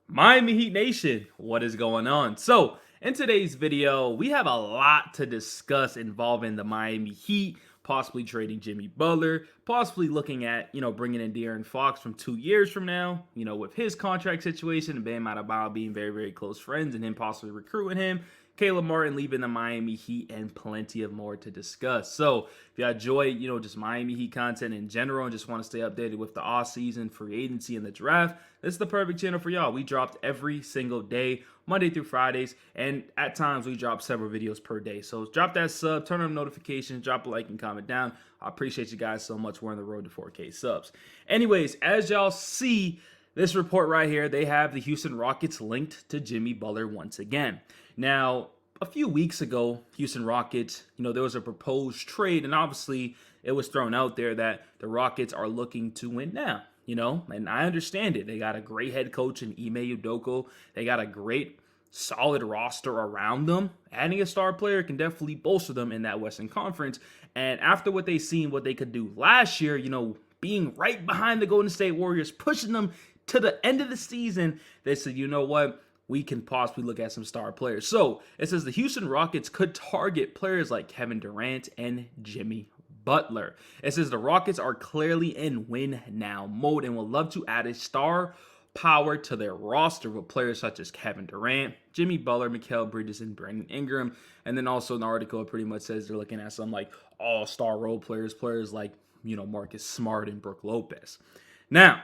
Miami Heat Nation, what is going on? So, in today's video, we have a lot to discuss involving the Miami Heat, possibly trading Jimmy Butler, possibly looking at, bringing in De'Aaron Fox from 2 years from now, with his contract situation and Bam Adebayo being very, very close friends and him possibly recruiting him. Caleb Martin leaving the Miami Heat, and plenty of more to discuss. So, if you enjoy, just Miami Heat content in general and just want to stay updated with the off-season, free agency, and the draft, this is the perfect channel for y'all. We dropped every single day, Monday through Fridays, and at times we drop several videos per day. So drop that sub, turn on notifications, drop a like and comment down. I appreciate you guys so much. We're on the road to 4K subs. Anyways, as y'all see, this report right here, they have the Houston Rockets linked to Jimmy Butler once again. Now, a few weeks ago, Houston Rockets, there was a proposed trade, and obviously it was thrown out there that the Rockets are looking to win now, and I understand it. They got a great head coach in Ime Udoka. They got a great, solid roster around them. Adding a star player can definitely bolster them in that Western Conference. And after what they seen, what they could do last year, being right behind the Golden State Warriors, pushing them to the end of the season, they said, you know what? We can possibly look at some star players. So it says the Houston Rockets could target players like Kevin Durant and Jimmy Butler. It says the Rockets are clearly in win now mode and will love to add a star power to their roster with players such as Kevin Durant, Jimmy Butler, Mikal Bridges, and Brandon Ingram. And then also in the article, it pretty much says they're looking at some like all-star role players like, Marcus Smart and Brook Lopez. Now,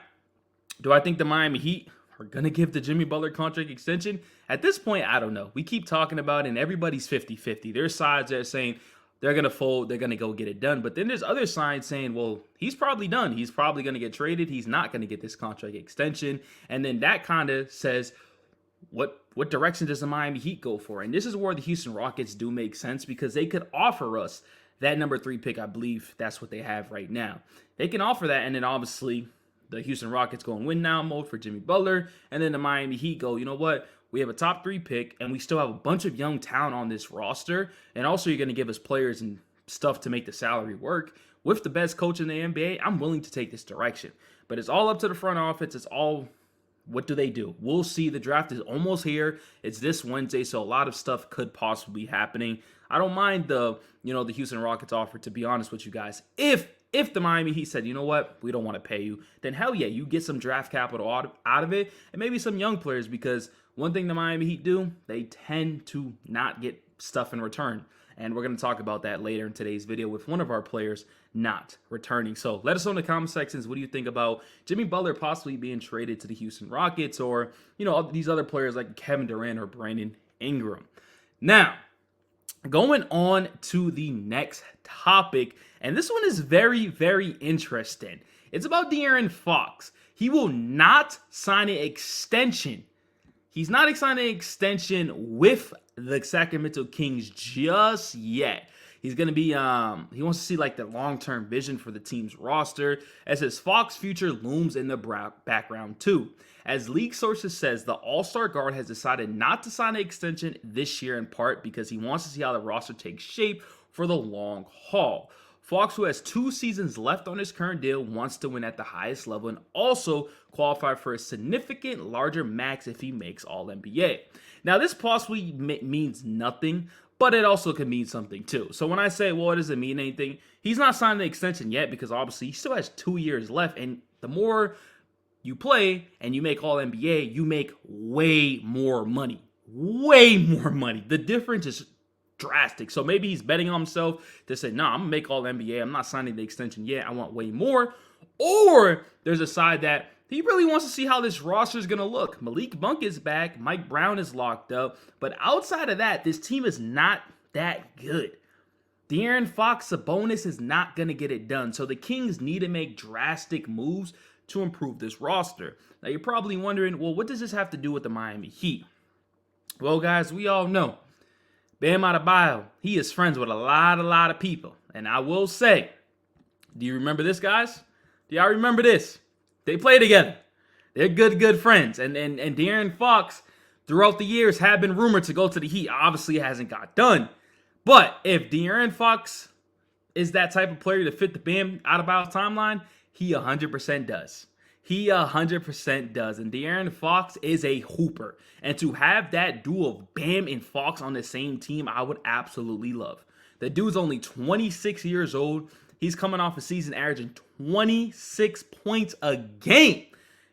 do I think the Miami Heat are going to give the Jimmy Butler contract extension? At this point, I don't know. We keep talking about it, and everybody's 50-50. There's sides that are saying they're going to fold, they're going to go get it done. But then there's other sides saying, well, he's probably done. He's probably going to get traded. He's not going to get this contract extension. And then that kind of says, what direction does the Miami Heat go for? And this is where the Houston Rockets do make sense because they could offer us that number 3 pick. I believe that's what they have right now. They can offer that, and then obviously the Houston Rockets go in win now mode for Jimmy Butler, and then the Miami Heat go, you know what? We have a top 3 pick, and we still have a bunch of young talent on this roster, and also you're going to give us players and stuff to make the salary work. With the best coach in the NBA, I'm willing to take this direction. But it's all up to the front office. It's all, what do they do? We'll see. The draft is almost here. It's this Wednesday, so a lot of stuff could possibly be happening. I don't mind the Houston Rockets offer, to be honest with you guys. If the Miami Heat said, you know what, we don't want to pay you, then hell yeah, you get some draft capital out of it, and maybe some young players, because one thing the Miami Heat do, they tend to not get stuff in return. And we're going to talk about that later in today's video with one of our players not returning. So let us know in the comment sections, what do you think about Jimmy Butler possibly being traded to the Houston Rockets, or, these other players like Kevin Durant or Brandon Ingram. Now, going on to the next topic, and this one is very, very interesting. It's about De'Aaron Fox. He will not sign an extension. He's not signing an extension with the Sacramento Kings just yet. He's going to be, he wants to see like the long-term vision for the team's roster, as his Fox future looms in the background too. As league sources says, the All-Star guard has decided not to sign an extension this year, in part because he wants to see how the roster takes shape for the long haul. Fox, who has 2 seasons left on his current deal, wants to win at the highest level and also qualify for a significant larger max if he makes All-NBA. Now, this possibly means nothing, but it also can mean something too. So when I say, well, it doesn't mean anything, he's not signing the extension yet because obviously he still has 2 years left, and the more you play and you make All-NBA, you make way more money. Way more money. The difference is drastic. So maybe he's betting on himself to say, nah, I'm going to make All-NBA. I'm not signing the extension yet. I want way more. Or there's a side that he really wants to see how this roster is going to look. Malik Monk is back. Mike Brown is locked up. But outside of that, this team is not that good. De'Aaron Fox, Sabonis is not going to get it done. So the Kings need to make drastic moves to improve this roster. Now, you're probably wondering, well, what does this have to do with the Miami Heat? Well, guys, we all know Bam Adebayo, he is friends with a lot of people. And I will say, do you remember this, guys? Do y'all remember this? They play together. They're good friends. And De'Aaron Fox, throughout the years, have been rumored to go to the Heat. Obviously, it hasn't got done. But if De'Aaron Fox is that type of player to fit the Bam Adebayo timeline, he 100% does. He 100% does. And De'Aaron Fox is a hooper. And to have that duo of Bam and Fox on the same team, I would absolutely love. The dude's only 26 years old. He's coming off a season averaging 26 points a game.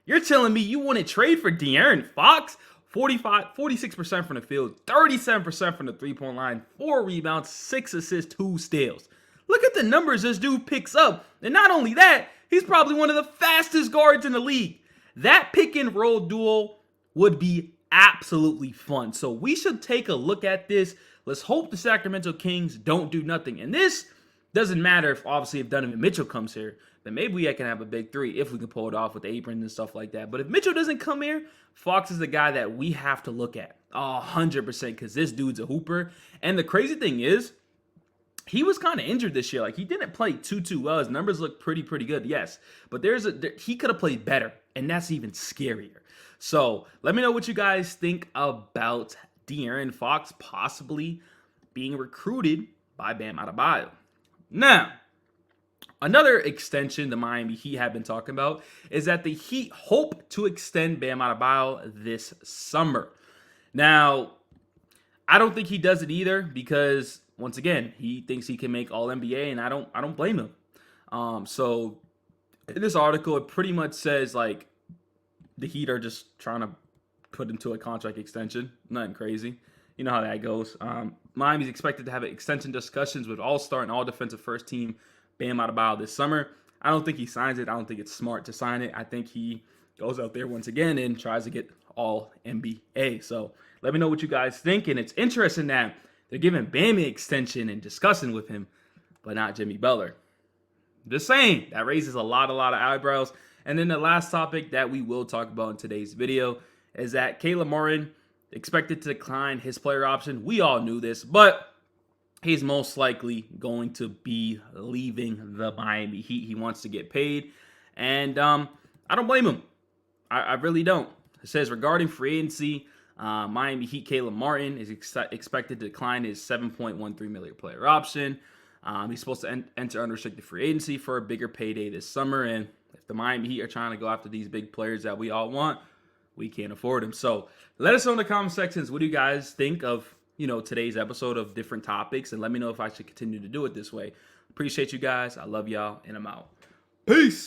You're telling me you want to trade for De'Aaron Fox? 46% from the field, 37% from the three-point line, 4 rebounds, 6 assists, 2 steals. Look at the numbers this dude picks up. And not only that, he's probably one of the fastest guards in the league. That pick and roll duo would be absolutely fun. So we should take a look at this. Let's hope the Sacramento Kings don't do nothing. And this doesn't matter if obviously if Donovan Mitchell comes here, then maybe we can have a big three if we can pull it off with the aprons and stuff like that. But if Mitchell doesn't come here, Fox is the guy that we have to look at 100% because this dude's a hooper. And the crazy thing is, he was kind of injured this year. Like, he didn't play too well. His numbers look pretty good, yes. But he could have played better, and that's even scarier. So let me know what you guys think about De'Aaron Fox possibly being recruited by Bam Adebayo. Now, another extension the Miami Heat have been talking about is that the Heat hope to extend Bam Adebayo this summer. Now, I don't think he does it either because, once again, he thinks he can make All NBA, and I don't blame him. So in this article, it pretty much says like the Heat are just trying to put him to a contract extension. Nothing crazy. You know how that goes. Miami's expected to have extension discussions with All-Star and All-Defensive First Team Bam Adebayo this summer. I don't think he signs it. I don't think it's smart to sign it. I think he goes out there once again and tries to get All NBA. So let me know what you guys think. And it's interesting that they're giving Bam an extension and discussing with him, but not Jimmy Butler. Just saying, that raises a lot of eyebrows. And then the last topic that we will talk about in today's video is that Caleb Martin expected to decline his player option. We all knew this, but he's most likely going to be leaving the Miami Heat. He wants to get paid, and I don't blame him. I really don't. It says regarding free agency, Miami Heat Caleb Martin is expected to decline his $7.13 million player option. He's supposed to enter unrestricted free agency for a bigger payday this summer, and if the Miami Heat are trying to go after these big players that we all want, we can't afford them. So let us know in the comment sections, what do you guys think of today's episode of different topics, and let me know if I should continue to do it this way. Appreciate you guys. I love y'all, and I'm out. Peace.